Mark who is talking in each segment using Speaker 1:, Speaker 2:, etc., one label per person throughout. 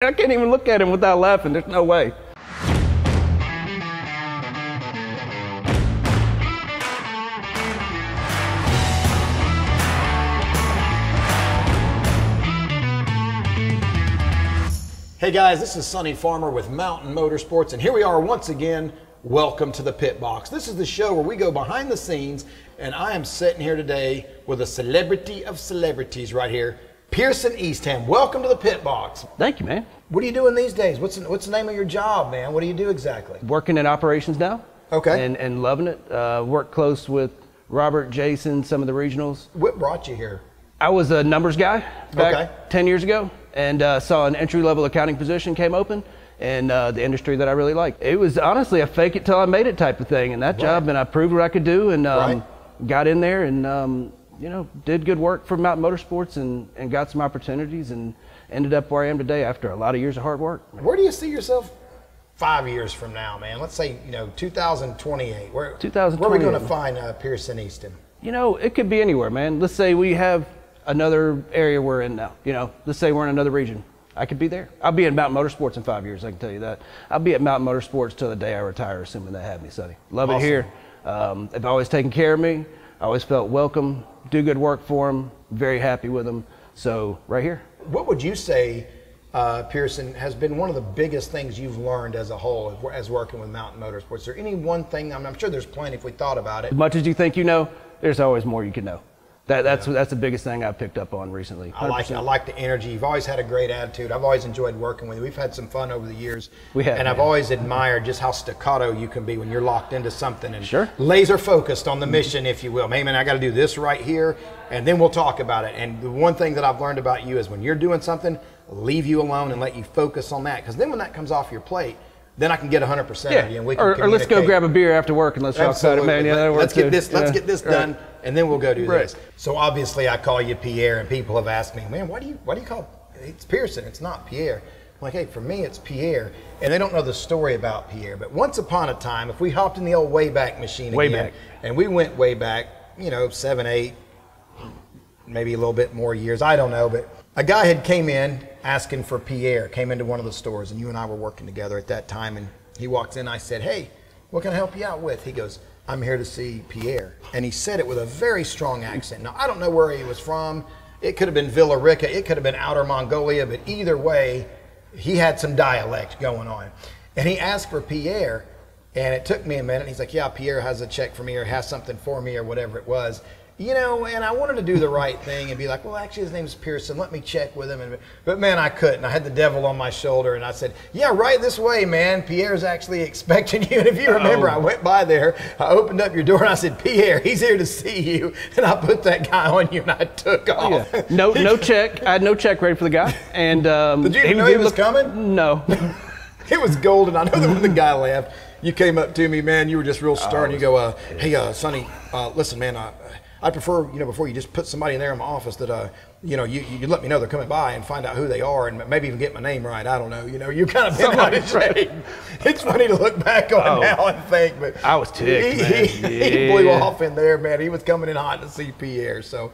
Speaker 1: I can't even look at him without laughing. There's no way.
Speaker 2: Hey guys, this is Sonny Farmer with Mountain Motorsports, and here we are once again. Welcome to the Pit Box. This is the show where we go behind the scenes, and I am sitting here today with a celebrity of celebrities right here, Pearson Eastham. Welcome to the Pit Box.
Speaker 1: Thank you, man.
Speaker 2: What are you doing these days? What's the name of your job, man? What do you do exactly?
Speaker 1: Working in operations now.
Speaker 2: Okay.
Speaker 1: And loving it. Work close with Robert, Jason, some of the regionals.
Speaker 2: What brought you here?
Speaker 1: I was a numbers guy back 10 years ago, and saw an entry-level accounting position came open in the industry that I really liked. It was honestly a fake it till I made it type of thing in that job, and I proved what I could do, and got in there and you know, did good work for Mountain Motorsports and got some opportunities and ended up where I am today after a lot of years of hard work.
Speaker 2: Where do you see yourself 5 years from now, man? Let's say, you know, 2028. Where are we going to find Pearson Eastham?
Speaker 1: You know, it could be anywhere, man. Let's say we have another area we're in now. You know, let's say we're in another region. I could be there. I'll be in Mountain Motorsports in 5 years, I can tell you that. I'll be at Mountain Motorsports till the day I retire, assuming they have me, Sonny. Love it here. They've always taken care of me. I always felt welcome, do good work for them, very happy with them. So, right here.
Speaker 2: What would you say, Pearson, has been one of the biggest things you've learned as a whole as working with Mountain Motorsports? Is there any one thing? I'm sure there's plenty if we thought about it.
Speaker 1: As much as you think you know, there's always more you can know. That's the biggest thing I've picked up on recently. 100%.
Speaker 2: I like the energy. You've always had a great attitude. I've always enjoyed working with you. We've had some fun over the years.
Speaker 1: We have.
Speaker 2: And I've always admired just how staccato you can be when you're locked into something and
Speaker 1: sure,
Speaker 2: laser focused on the mission, if you will. Hey, man, I got to do this right here, and then we'll talk about it. And the one thing that I've learned about you is when you're doing something, leave you alone and let you focus on that. Because then when that comes off your plate, then I can get 100% of you, and we can
Speaker 1: or let's go grab a beer after work and let's talk about it, man. Yeah,
Speaker 2: let's get this done, and then we'll go do this. So obviously, I call you Pierre, and people have asked me, man, why do you call it's Pearson? It's not Pierre. I'm like, hey, for me, it's Pierre, and they don't know the story about Pierre. But once upon a time, if we hopped in the old Wayback Machine again, and we went way back, you know, 7, 8, maybe a little bit more years, I don't know, but a guy had came in asking for Pierre, came into one of the stores, and you and I were working together at that time, and he walks in, I said, hey, what can I help you out with? He goes, I'm here to see Pierre. And he said it with a very strong accent. Now, I don't know where he was from. It could have been Villa Rica, it could have been Outer Mongolia, but either way, he had some dialect going on. And he asked for Pierre, and it took me a minute. He's like, yeah, Pierre has a check for me or has something for me or whatever it was. You know, and I wanted to do the right thing and be like, well, actually, his name is Pearson. Let me check with him. But man, I couldn't. I had the devil on my shoulder, and I said, yeah, right this way, man. Pierre's actually expecting you. And if you remember, I went by there. I opened up your door, and I said, Pierre, he's here to see you. And I put that guy on you, and I took off.
Speaker 1: Yeah. No check. I had no check ready for the guy. And
Speaker 2: did you even know he was coming?
Speaker 1: No.
Speaker 2: It was golden. I know that when the guy left, you came up to me, man. You were just real stern. You go, hey, Sonny, listen, man, I prefer, you know, before you just put somebody in there in my office that, you know, you let me know they're coming by and find out who they are and maybe even get my name right. I don't know. You know, you kind of been out of shape. It's funny to look back on now and think, but
Speaker 1: I was ticked,
Speaker 2: he blew off in there, man. He was coming in hot to see Pierre. So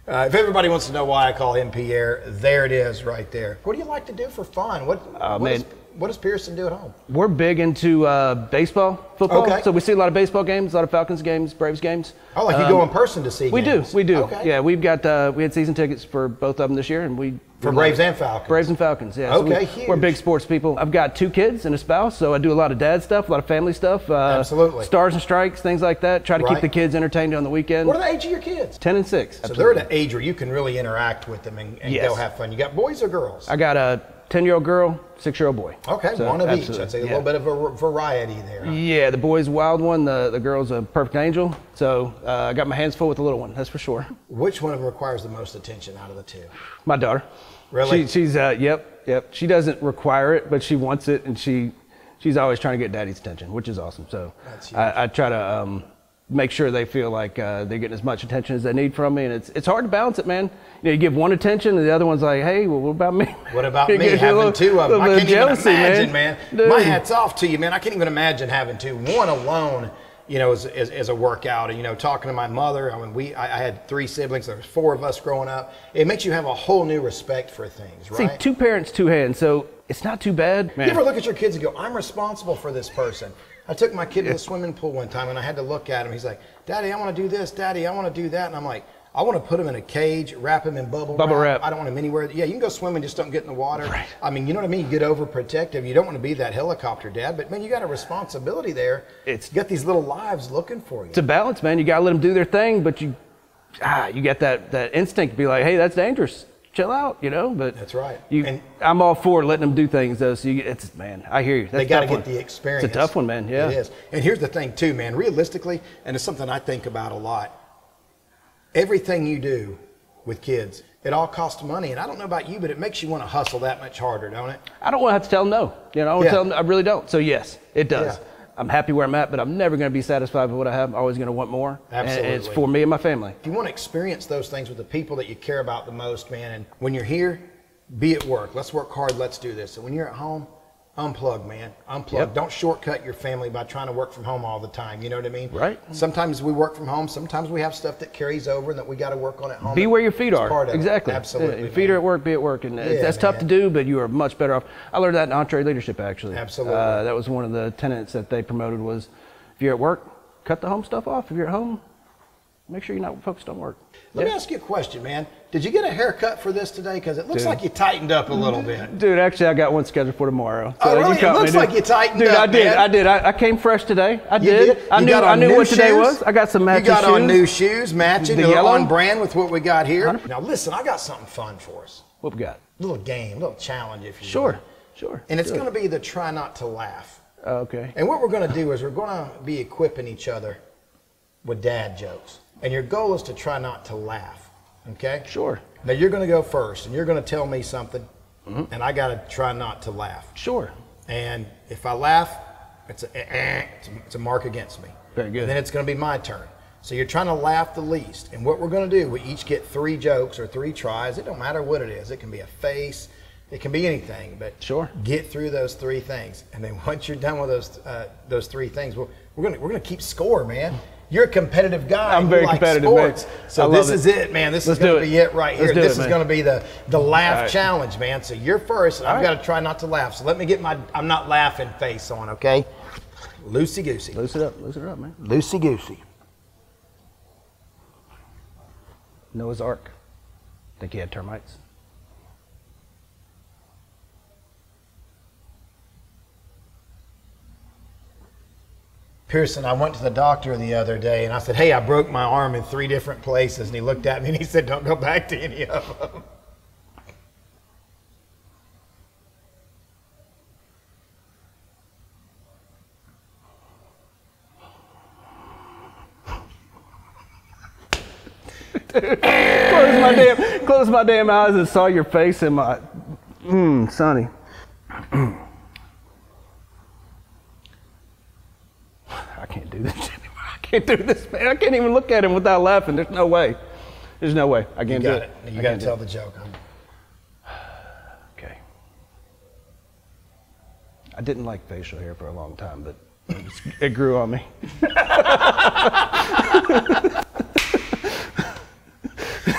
Speaker 2: if everybody wants to know why I call him Pierre, there it is right there. What do you like to do for fun? What does Pearson do at home? We're
Speaker 1: big into baseball, football. Okay. So we see a lot of baseball games, a lot of Falcons games, Braves games.
Speaker 2: Oh, like you go in person to see games?
Speaker 1: We do.
Speaker 2: Okay.
Speaker 1: Yeah, we had season tickets for both of them this year, and
Speaker 2: for Braves and Falcons.
Speaker 1: Braves and Falcons, yeah.
Speaker 2: Okay,
Speaker 1: so we're big sports people. I've got 2 kids and a spouse, so I do a lot of dad stuff, a lot of family stuff.
Speaker 2: Absolutely.
Speaker 1: Stars and strikes, things like that. Try to keep the kids entertained on the weekend.
Speaker 2: What are the age of your kids?
Speaker 1: 10 and 6.
Speaker 2: So they're at an age where you can really interact with them and go have fun. You got boys or girls?
Speaker 1: I got a 10-year-old girl, 6-year-old boy.
Speaker 2: Okay, so, one of each. I'd say a little bit of a variety there. Huh?
Speaker 1: Yeah, the boy's a wild one, the girl's a perfect angel. So I got my hands full with the little one, that's for sure.
Speaker 2: Which one of them requires the most attention out of the 2?
Speaker 1: My daughter.
Speaker 2: Really?
Speaker 1: She's yep. She doesn't require it, but she wants it, and she's always trying to get daddy's attention, which is awesome. So I try to make sure they feel like they're getting as much attention as they need from me, and it's hard to balance it, man. You know, you give one attention, and the other one's like, hey, well, what about me?
Speaker 2: What about me having 2 of them? I can't even imagine, man. My hat's off to you, man. I can't even imagine having 2. One alone, you know, as a workout. And, you know, talking to my mother, I mean, I had 3 siblings. There was 4 of us growing up. It makes you have a whole new respect for things, right?
Speaker 1: See, 2 parents, 2 hands. So It's not too bad.
Speaker 2: Man. You ever look at your kids and go, I'm responsible for this person? I took my kid to the swimming pool one time and I had to look at him. He's like, Daddy, I want to do this. Daddy, I want to do that. And I'm like, I want to put him in a cage, wrap him in bubble wrap. I don't want him anywhere. Yeah, you can go swimming, just don't get in the water.
Speaker 1: Right.
Speaker 2: I mean, you know what I mean? You get overprotective. You don't want to be that helicopter dad, but man, you got a responsibility there. You got these little lives looking for you.
Speaker 1: It's a balance, man. You got to let them do their thing, but you get that instinct to be like, hey, that's dangerous. Chill out, you know. But
Speaker 2: that's right.
Speaker 1: I'm all for letting them do things, though. So man, I hear you.
Speaker 2: They got to get the experience.
Speaker 1: It's a tough one, man. Yeah,
Speaker 2: it is. And here's the thing, too, man. Realistically, and it's something I think about a lot. Everything you do with kids, it all costs money. And I don't know about you, but it makes you want to hustle that much harder, don't it? I
Speaker 1: don't want to have to tell them no. You know, tell them, I really don't. So yes, it does. Yeah. I'm happy where I'm at, but I'm never going to be satisfied with what I have. I'm always going to want more.
Speaker 2: Absolutely.
Speaker 1: And it's for me and my family.
Speaker 2: If you want to experience those things with the people that you care about the most, man, and when you're here, be at work. Let's work hard. Let's do this. And when you're at home, unplug, man. Unplug. Yep. Don't shortcut your family by trying to work from home all the time. You know what I mean?
Speaker 1: Right.
Speaker 2: Sometimes we work from home. Sometimes we have stuff that carries over and that we got to work on at home.
Speaker 1: Be where your feet are.
Speaker 2: Exactly. Absolutely.
Speaker 1: Yeah, your feet are at work, be at work. And that's tough to do, but you are much better off. I learned that in entree leadership, actually.
Speaker 2: Absolutely.
Speaker 1: That was one of the tenets that they promoted was, if you're at work, cut the home stuff off. If you're at home, make sure you're not focused on work.
Speaker 2: Let me ask you a question, man. Did you get a haircut for this today? Because it looks like you tightened up a little bit.
Speaker 1: Dude, actually, I got one scheduled for tomorrow.
Speaker 2: So really? It looks like you tightened up,
Speaker 1: Dude, I did. I came fresh today. I did. I knew what today was. I got some matching shoes.
Speaker 2: You got on new shoes, matching, on brand with what we got here. 100%. Now, listen, I got something fun for us.
Speaker 1: What we got?
Speaker 2: A little game, a little challenge, if you
Speaker 1: will.
Speaker 2: Sure. And it's going to be the try not to laugh.
Speaker 1: Okay.
Speaker 2: And what we're going to do is we're going to be equipping each other with dad jokes. And your goal is to try not to laugh, okay?
Speaker 1: Sure.
Speaker 2: Now you're going to go first, and you're going to tell me something, and I got to try not to laugh.
Speaker 1: Sure.
Speaker 2: And if I laugh, it's a mark against me.
Speaker 1: Very good.
Speaker 2: And then it's going to be my turn. So you're trying to laugh the least. And what we're going to do, we each get 3 jokes or 3 tries. It don't matter what it is. It can be a face. It can be anything. But get through those 3 things. And then once you're done with those 3 things, we're going to keep score, man. You're a competitive guy.
Speaker 1: I'm very competitive,
Speaker 2: sports. Man. So this is it, man. This is going to be it right here. This is going to be the laugh challenge, man. So you're first, and I've got to try not to laugh. So let me get my I'm not laughing face on, okay? Loosey-goosey.
Speaker 1: Loosen it up, man.
Speaker 2: Loosey-goosey.
Speaker 1: Noah's Ark. Think he had termites?
Speaker 2: Pearson, I went to the doctor the other day and I said, hey, I broke my arm in 3 different places. And he looked at me and he said, don't go back to any of them.
Speaker 1: Dude, close my damn eyes and saw your face in my, Sonny. I can't do this anymore. I can't do this, man. I can't even look at him without laughing. There's no way. There's no way. I can't do it.
Speaker 2: You got to tell the joke.
Speaker 1: Okay. I didn't like facial hair for a long time, but it grew on me.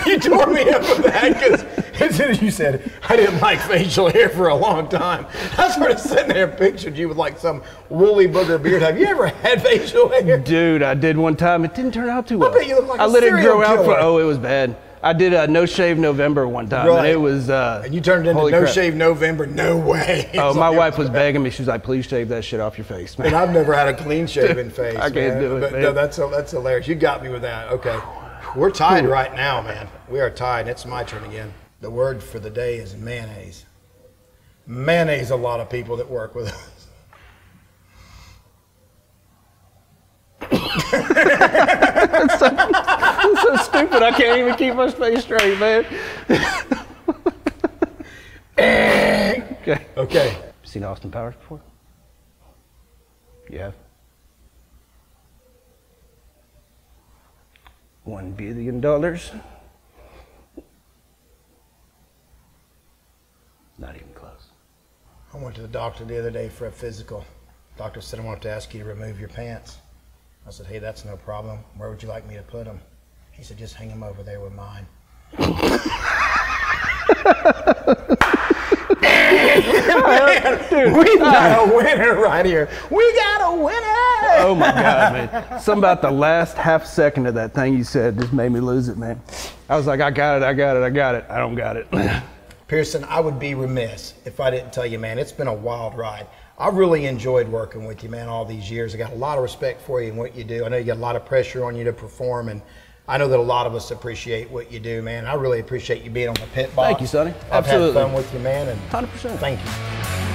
Speaker 2: You tore me up with that because as soon as you said, I didn't like facial hair for a long time, I started sitting there and pictured you with like some woolly booger beard. Have you ever had facial hair?
Speaker 1: Dude, I did one time. It didn't turn out too well.
Speaker 2: I bet you look like
Speaker 1: I let it grow out for, it was bad. I did a No Shave November one time, and it was
Speaker 2: and you turned it into No Shave November? No way.
Speaker 1: Oh, my wife was begging me. She was like, please shave that shit off your face, man.
Speaker 2: And I've never had a clean shaven face.
Speaker 1: I can't do it,
Speaker 2: but,
Speaker 1: man.
Speaker 2: No, that's hilarious. You got me with that. Okay. We're tied right now, man. We are tied. It's my turn again. The word for the day is mayonnaise. Mayonnaise, a lot of people that work with us.
Speaker 1: It's so stupid. I can't even keep my face straight, man.
Speaker 2: Okay.
Speaker 1: Seen Austin Powers before? You have? $1 billion. Not even close.
Speaker 2: I went to the doctor the other day for a physical. Doctor said, I want to ask you to remove your pants. I said, hey, that's no problem. Where would you like me to put them? He said, just hang them over there with mine. Man, we got a winner right here. We got a winner.
Speaker 1: Oh my God, man. Something about the last half second of that thing you said just made me lose it, man. I was like, I got it. I don't got it.
Speaker 2: Pearson, I would be remiss if I didn't tell you, man, it's been a wild ride. I really enjoyed working with you, man, all these years. I got a lot of respect for you and what you do. I know you got a lot of pressure on you to perform, and I know that a lot of us appreciate what you do, man. I really appreciate you being on the pit box.
Speaker 1: Thank you, Sonny.
Speaker 2: I've
Speaker 1: Absolutely.
Speaker 2: had fun with you, man. And
Speaker 1: 100%.
Speaker 2: Thank you.